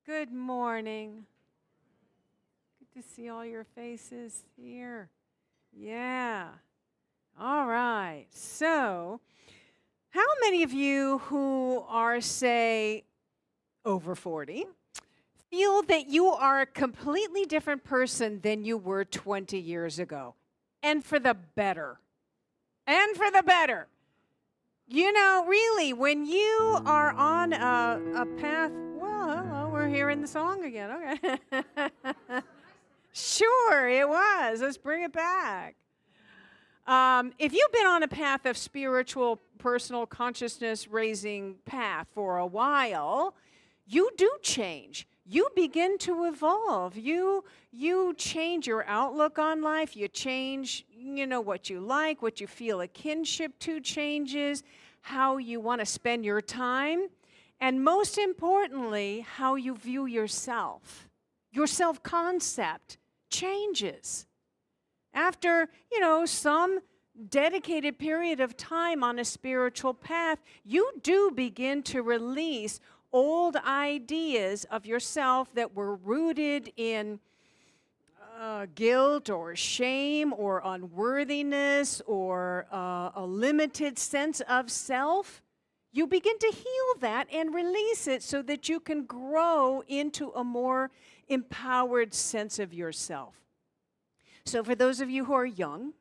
Good morning. Good to see all your faces here. Yeah. All right. So, how many of you who are, say, over 40 feel that you are a completely different person than you were 20 years ago? And for the better. And for the better. You know, really, when you are on a path, well, we're hearing the song again. Okay. Sure, it was. Let's bring it back. If you've been on a path of spiritual, personal consciousness raising path for a while, you do change. You begin to evolve. You change your outlook on life. You change, what you like, what you feel a kinship to changes, how you want to spend your time, and most importantly, how you view yourself. Your self-concept changes. After, some dedicated period of time on a spiritual path, you do begin to release old ideas of yourself that were rooted in guilt or shame or unworthiness or a limited sense of self. You begin to heal that and release it so that you can grow into a more empowered sense of yourself. So for those of you who are young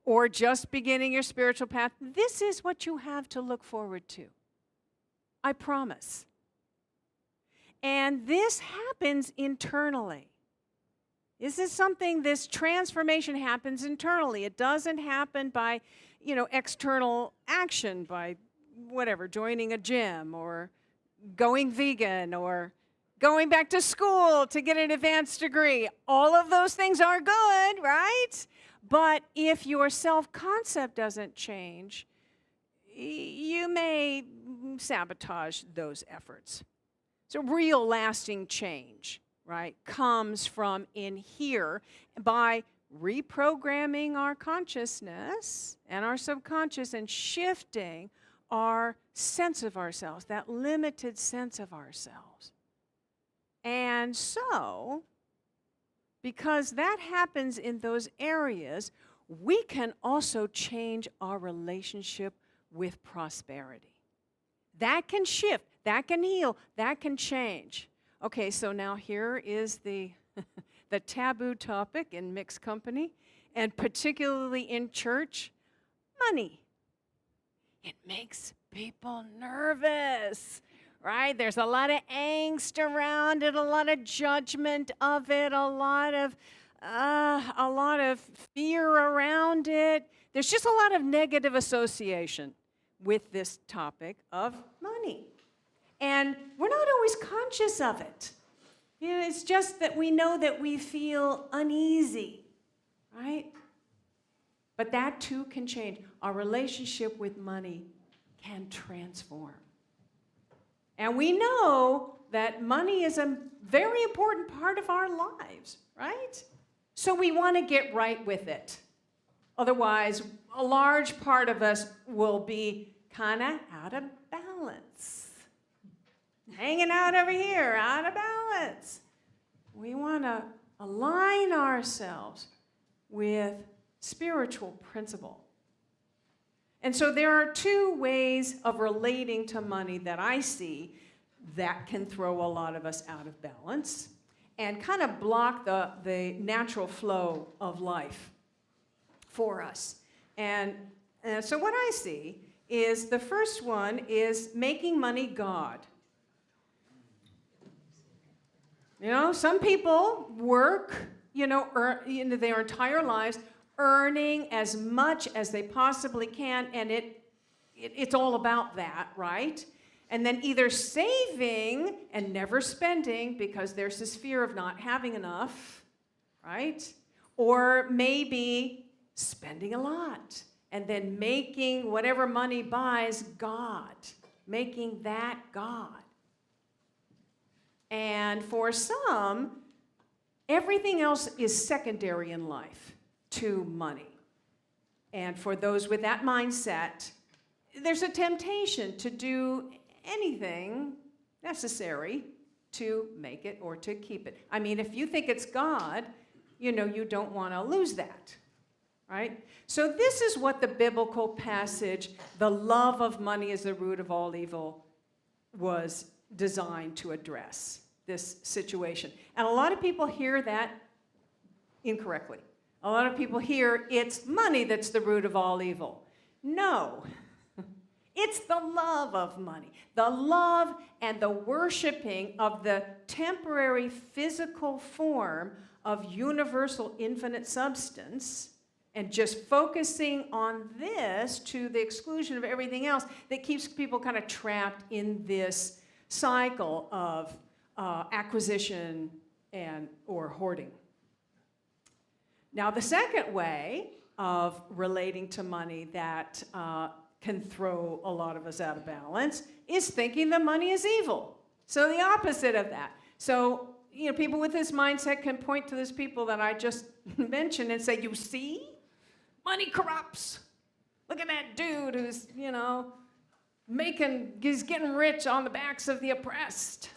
or just beginning your spiritual path, this is what you have to look forward to. I promise. And this happens internally. This transformation happens internally. It doesn't happen by, external action, by joining a gym or going vegan or going back to school to get an advanced degree. All of those things are good, right? But if your self-concept doesn't change, you may sabotage those efforts. So real lasting change, right, comes from in here by reprogramming our consciousness and our subconscious and shifting our sense of ourselves, that limited sense of ourselves. And so, because that happens in those areas, we can also change our relationship with prosperity. That can shift, that can heal, that can change. Okay, so now here is the taboo topic in mixed company, and particularly in church, money. It makes people nervous. Right? There's a lot of angst around it, a lot of judgment of it, a lot of fear around it. There's just a lot of negative association with this topic of money. And we're not always conscious of it. It's just that we know that we feel uneasy, right? But that too can change. Our relationship with money can transform. And we know that money is a very important part of our lives, right? So we want to get right with it. Otherwise, a large part of us will be kind of out of balance. Hanging out over here, out of balance. We want to align ourselves with spiritual principle. And so there are two ways of relating to money that I see that can throw a lot of us out of balance and kind of block the natural flow of life for us. And so what I see is the first one is making money God. Some people work, their entire lives earning as much as they possibly can, and it's all about that, right? And then either saving and never spending because there's this fear of not having enough, right? Or maybe spending a lot and then making whatever money buys God, making that God. And for some, everything else is secondary in life to money. And for those with that mindset, there's a temptation to do anything necessary to make it or to keep it. I mean, if you think it's God, you don't want to lose that, right? So this is what the biblical passage, the love of money is the root of all evil, was designed to address this situation. And a lot of people hear that incorrectly. A lot of people hear it's money that's the root of all evil. No. It's the love of money, the love and the worshiping of the temporary physical form of universal infinite substance, and just focusing on this to the exclusion of everything else that keeps people kind of trapped in this cycle of acquisition or hoarding. Now, the second way of relating to money that can throw a lot of us out of balance is thinking that money is evil. So the opposite of that. So, people with this mindset can point to those people that I just mentioned and say, you see, money corrupts. Look at that dude who's, he's getting rich on the backs of the oppressed,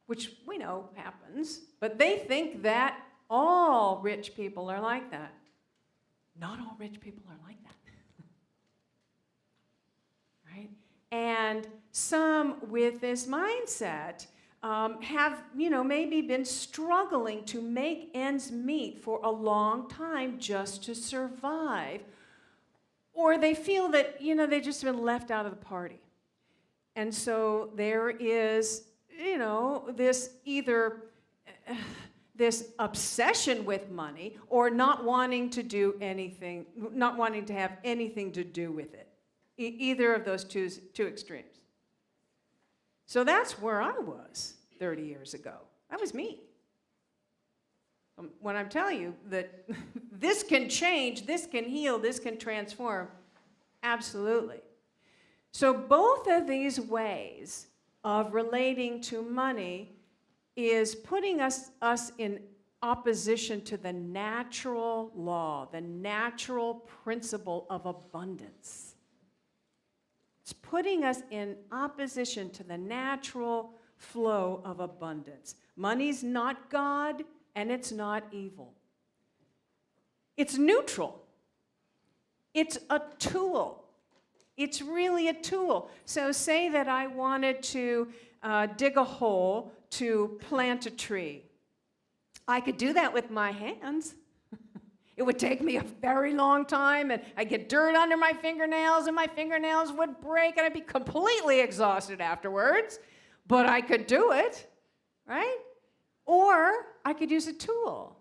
which we know happens, but they think that all rich people are like that. Not all rich people are like that. Right? And some with this mindset have, maybe been struggling to make ends meet for a long time just to survive. Or they feel that, they've just been left out of the party. And so there is, this either this obsession with money or not wanting to do anything, not wanting to have anything to do with it. Either of those two extremes. So that's where I was 30 years ago. That was me. When I'm telling you that this can change, this can heal, this can transform, absolutely. So both of these ways of relating to money is putting us in opposition to the natural law, the natural principle of abundance. It's putting us in opposition to the natural flow of abundance. Money's not God, and it's not evil. It's neutral. It's a tool. It's really a tool. So say that I wanted to dig a hole to plant a tree. I could do that with my hands. It would take me a very long time, and I'd get dirt under my fingernails, and my fingernails would break, and I'd be completely exhausted afterwards. But I could do it, right? Or I could use a tool.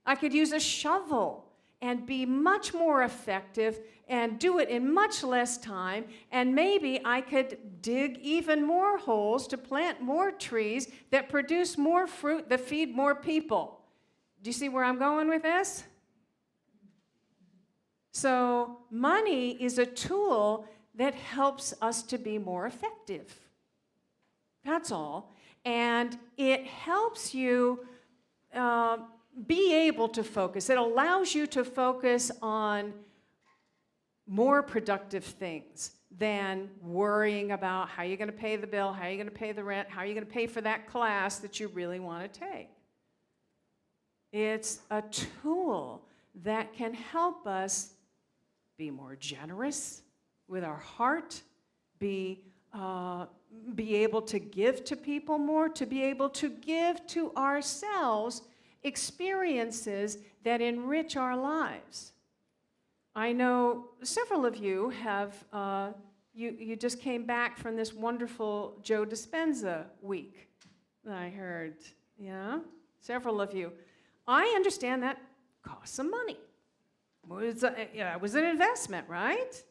I could use a shovel and be much more effective and do it in much less time, and maybe I could dig even more holes to plant more trees that produce more fruit that feed more people. Do you see where I'm going with this? So money is a tool that helps us to be more effective. That's all. And it helps you be able to focus. It allows you to focus on more productive things than worrying about how you're going to pay the bill, how you're going to pay the rent, how you're going to pay for that class that you really want to take. It's a tool that can help us be more generous with our heart, be able to give to people more, to be able to give to ourselves experiences that enrich our lives. I know several of you have, you just came back from this wonderful Joe Dispenza week, I heard, yeah? Several of you. I understand that costs some money. It was an investment, right?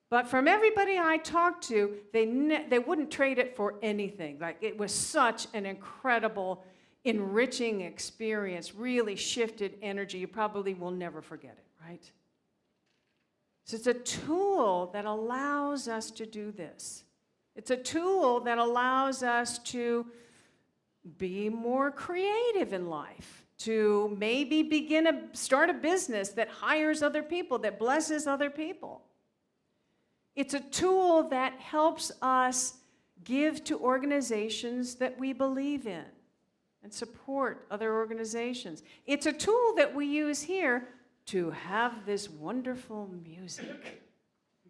But from everybody I talked to, they wouldn't trade it for anything. Like, it was such an incredible, enriching experience, really shifted energy. You probably will never forget it, right? So it's a tool that allows us to do this. It's a tool that allows us to be more creative in life, to maybe start a business that hires other people, that blesses other people. It's a tool that helps us give to organizations that we believe in and support other organizations. It's a tool that we use here to have this wonderful music.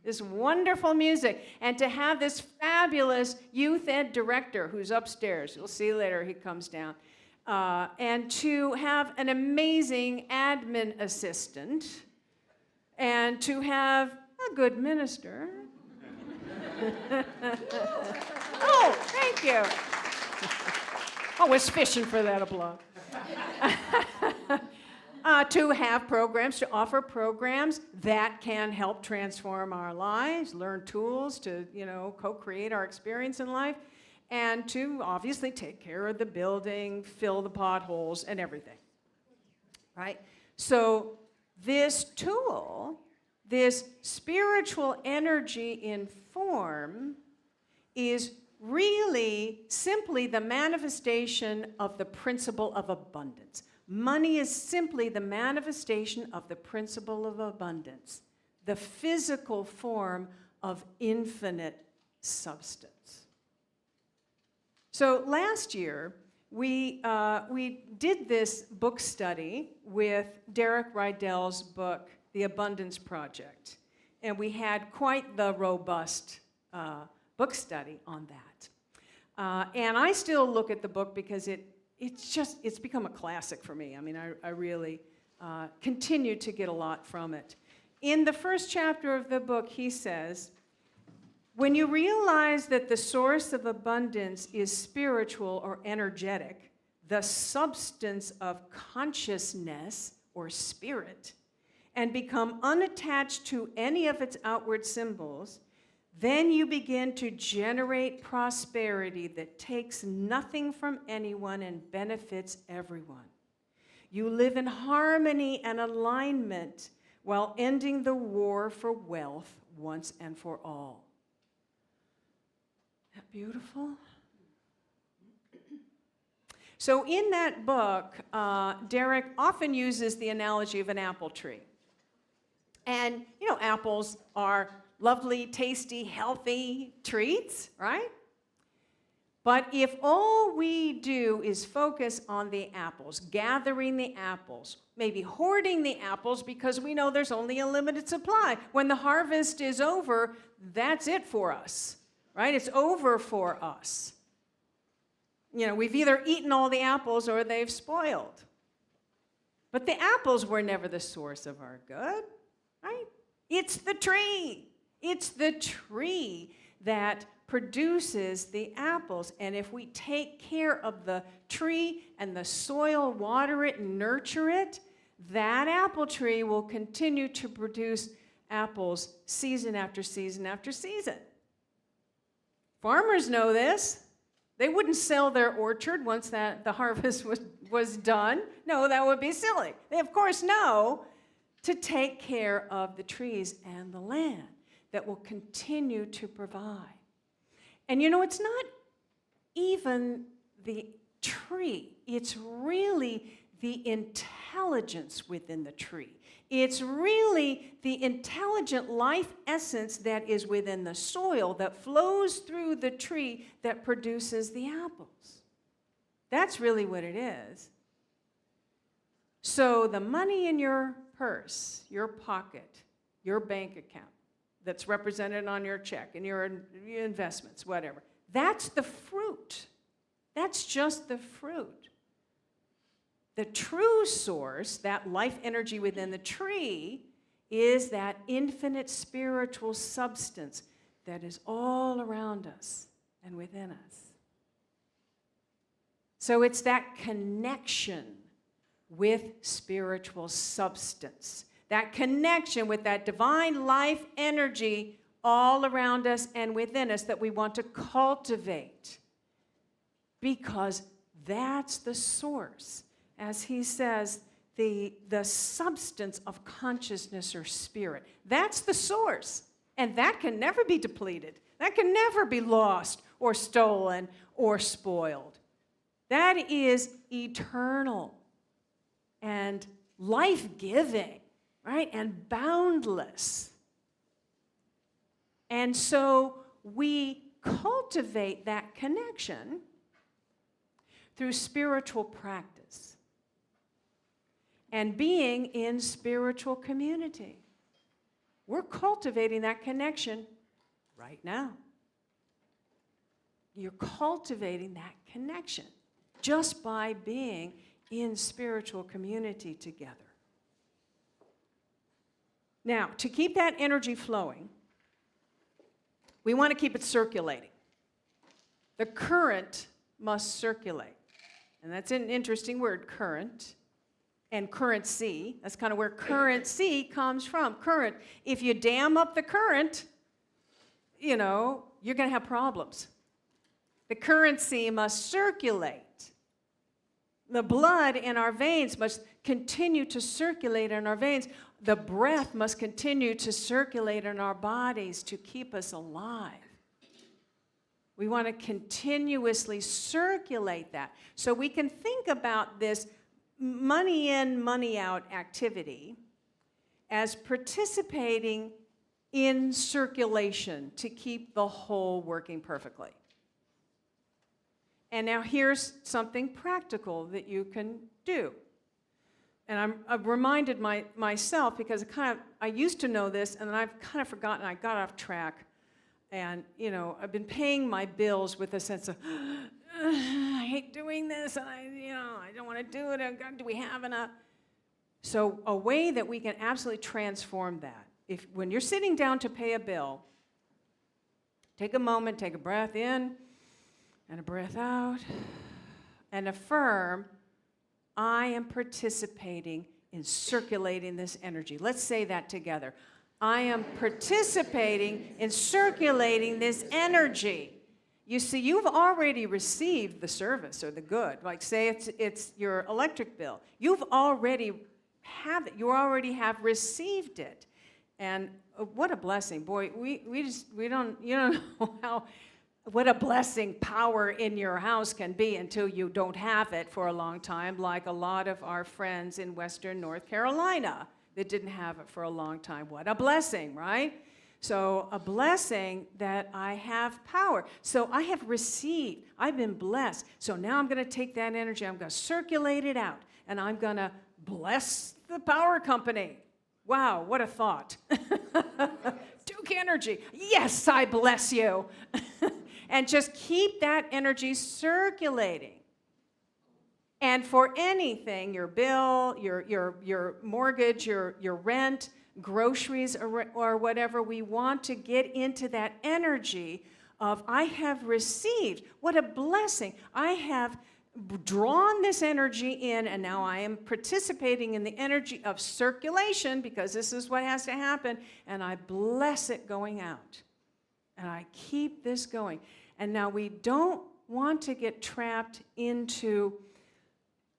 This wonderful music, and to have this fabulous youth ed director who's upstairs. You'll see later he comes down. And to have an amazing admin assistant, and to have a good minister. Oh, thank you. I was fishing for that applause. To have programs, to offer programs that can help transform our lives, learn tools to, co-create our experience in life, and to obviously take care of the building, fill the potholes, and everything, right? So this tool, this spiritual energy in form, is really simply the manifestation of the principle of abundance. Money is simply the manifestation of the principle of abundance, the physical form of infinite substance. So last year, we did this book study with Derek Rydell's book, The Abundance Project, and we had quite the robust book study on that. And I still look at the book because it's become a classic for me. I mean, I really continue to get a lot from it. In the first chapter of the book, he says, when you realize that the source of abundance is spiritual or energetic, the substance of consciousness or spirit, and become unattached to any of its outward symbols, then you begin to generate prosperity that takes nothing from anyone and benefits everyone. You live in harmony and alignment while ending the war for wealth once and for all. Isn't that beautiful? So in that book, Derek often uses the analogy of an apple tree. And, apples are lovely, tasty, healthy treats, right? But if all we do is focus on the apples, gathering the apples, maybe hoarding the apples because we know there's only a limited supply. When the harvest is over, that's it for us, right? It's over for us. We've either eaten all the apples or they've spoiled. But the apples were never the source of our good, right? It's the tree. It's the tree that produces the apples. And if we take care of the tree and the soil, water it and nurture it, that apple tree will continue to produce apples season after season after season. Farmers know this. They wouldn't sell their orchard once the harvest was done. No, that would be silly. They, of course, know to take care of the trees and the land that will continue to provide. And it's not even the tree. It's really the intelligence within the tree. It's really the intelligent life essence that is within the soil that flows through the tree that produces the apples. That's really what it is. So the money in your purse, your pocket, your bank account that's represented on your check and your investments, whatever, that's the fruit. That's just the fruit. The true source, that life energy within the tree, is that infinite spiritual substance that is all around us and within us. So it's that connection with spiritual substance, that connection with that divine life energy all around us and within us that we want to cultivate, because that's the source. As he says, the substance of consciousness or spirit. That's the source. And that can never be depleted. That can never be lost or stolen or spoiled. That is eternal and life-giving, right? And boundless. And so we cultivate that connection through spiritual practice and being in spiritual community. We're cultivating that connection right now. You're cultivating that connection just by being in spiritual community together. Now, to keep that energy flowing, we want to keep it circulating. The current must circulate. And that's an interesting word, current. And currency, that's kind of where currency comes from. Current. If you dam up the current, you're going to have problems. The currency must circulate. The blood in our veins must continue to circulate in our veins. The breath must continue to circulate in our bodies to keep us alive. We want to continuously circulate that. So we can think about this money in, money out activity as participating in circulation to keep the whole working perfectly. And now here's something practical that you can do. And I've reminded myself because I used to know this, and I've kind of forgotten. I got off track. And, I've been paying my bills with a sense of, I hate doing this, and I don't want to do it. Do we have enough? So a way that we can absolutely transform that, when you're sitting down to pay a bill, take a moment, take a breath in and a breath out, and affirm, I am participating in circulating this energy. Let's say that together. I am participating in circulating this energy. You see, you've already received the service or the good. Like say it's your electric bill. You already have received it. And what a blessing. Boy, you don't know what a blessing power in your house can be until you don't have it for a long time, like a lot of our friends in Western North Carolina that didn't have it for a long time. What a blessing, right? So a blessing that I have power. So I have received. I've been blessed. So now I'm going to take that energy. I'm going to circulate it out. And I'm going to bless the power company. Wow, what a thought. Duke Energy. Yes, I bless you. And just keep that energy circulating. And for anything, your bill, your mortgage, your rent, groceries, or whatever, we want to get into that energy of I have received. What a blessing. I have drawn this energy in, and now I am participating in the energy of circulation because this is what has to happen, and I bless it going out. And I keep this going. And now we don't want to get trapped into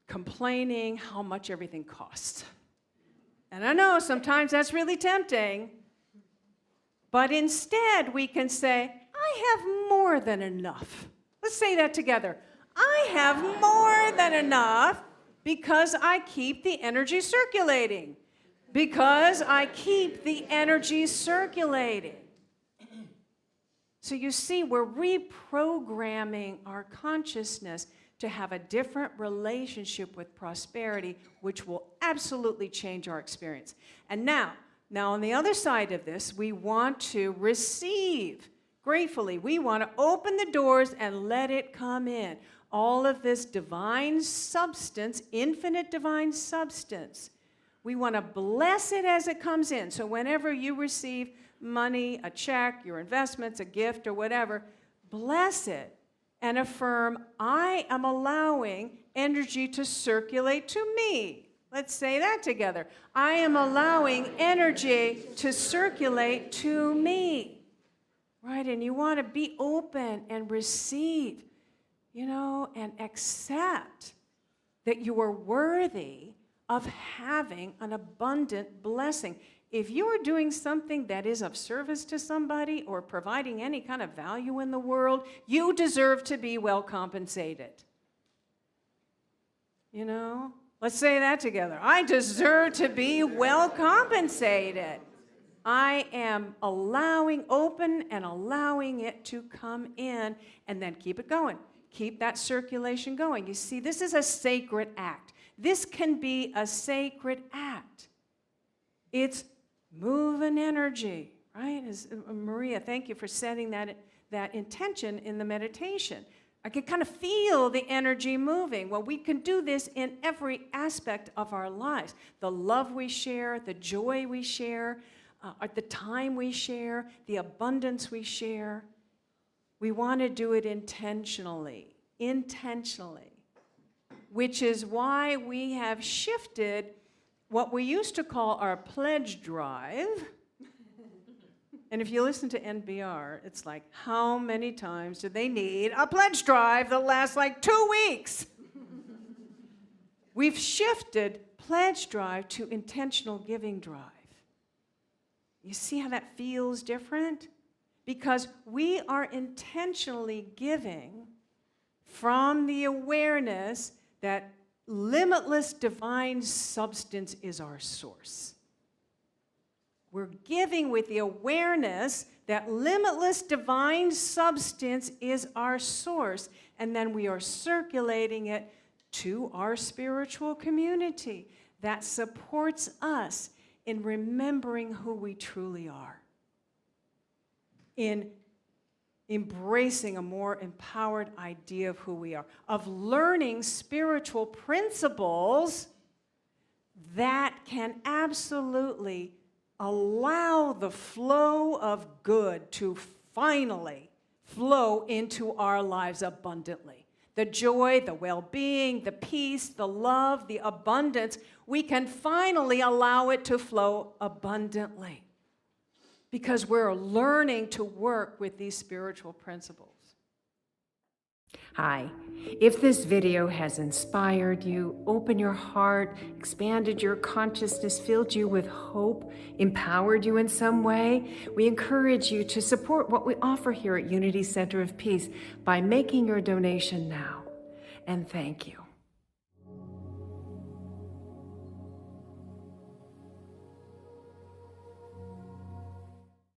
complaining how much everything costs. And I know sometimes that's really tempting, but instead we can say, I have more than enough. Let's say that together. I have more than enough because I keep the energy circulating. Because I keep the energy circulating. So you see, we're reprogramming our consciousness to have a different relationship with prosperity, which will absolutely change our experience. And now on the other side of this, we want to receive gratefully. We want to open the doors and let it come in. All of this divine substance, infinite divine substance. We want to bless it as it comes in. So whenever you receive money, a check, your investments, a gift, or whatever, bless it and affirm, I am allowing energy to circulate to me. Let's say that together. I am allowing energy to circulate to me. Right? And you want to be open and receive, and accept that you are worthy of having an abundant blessing. If you are doing something that is of service to somebody or providing any kind of value in the world, you deserve to be well compensated. Let's say that together. I deserve to be well compensated. I am open and allowing it to come in, and then keep it going. Keep that circulation going. You see, this is a sacred act. This can be a sacred act. It's moving energy, right? Maria, thank you for setting that intention in the meditation. I can kind of feel the energy moving. Well, we can do this in every aspect of our lives. The love we share, the joy we share, the time we share, the abundance we share. We want to do it intentionally, which is why we have shifted what we used to call our pledge drive. And if you listen to NPR, it's like, how many times do they need a pledge drive that lasts like 2 weeks? We've shifted pledge drive to intentional giving drive. You see how that feels different? Because we are intentionally giving from the awareness that limitless divine substance is our source. We're giving with the awareness that limitless divine substance is our source, and then we are circulating it to our spiritual community that supports us in remembering who we truly are, in embracing a more empowered idea of who we are, of learning spiritual principles that can absolutely allow the flow of good to finally flow into our lives abundantly. The joy, the well-being, the peace, the love, the abundance, we can finally allow it to flow abundantly because we're learning to work with these spiritual principles. Hi. If this video has inspired you, opened your heart, expanded your consciousness, filled you with hope, empowered you in some way, we encourage you to support what we offer here at Unity Center of Peace by making your donation now. And thank you.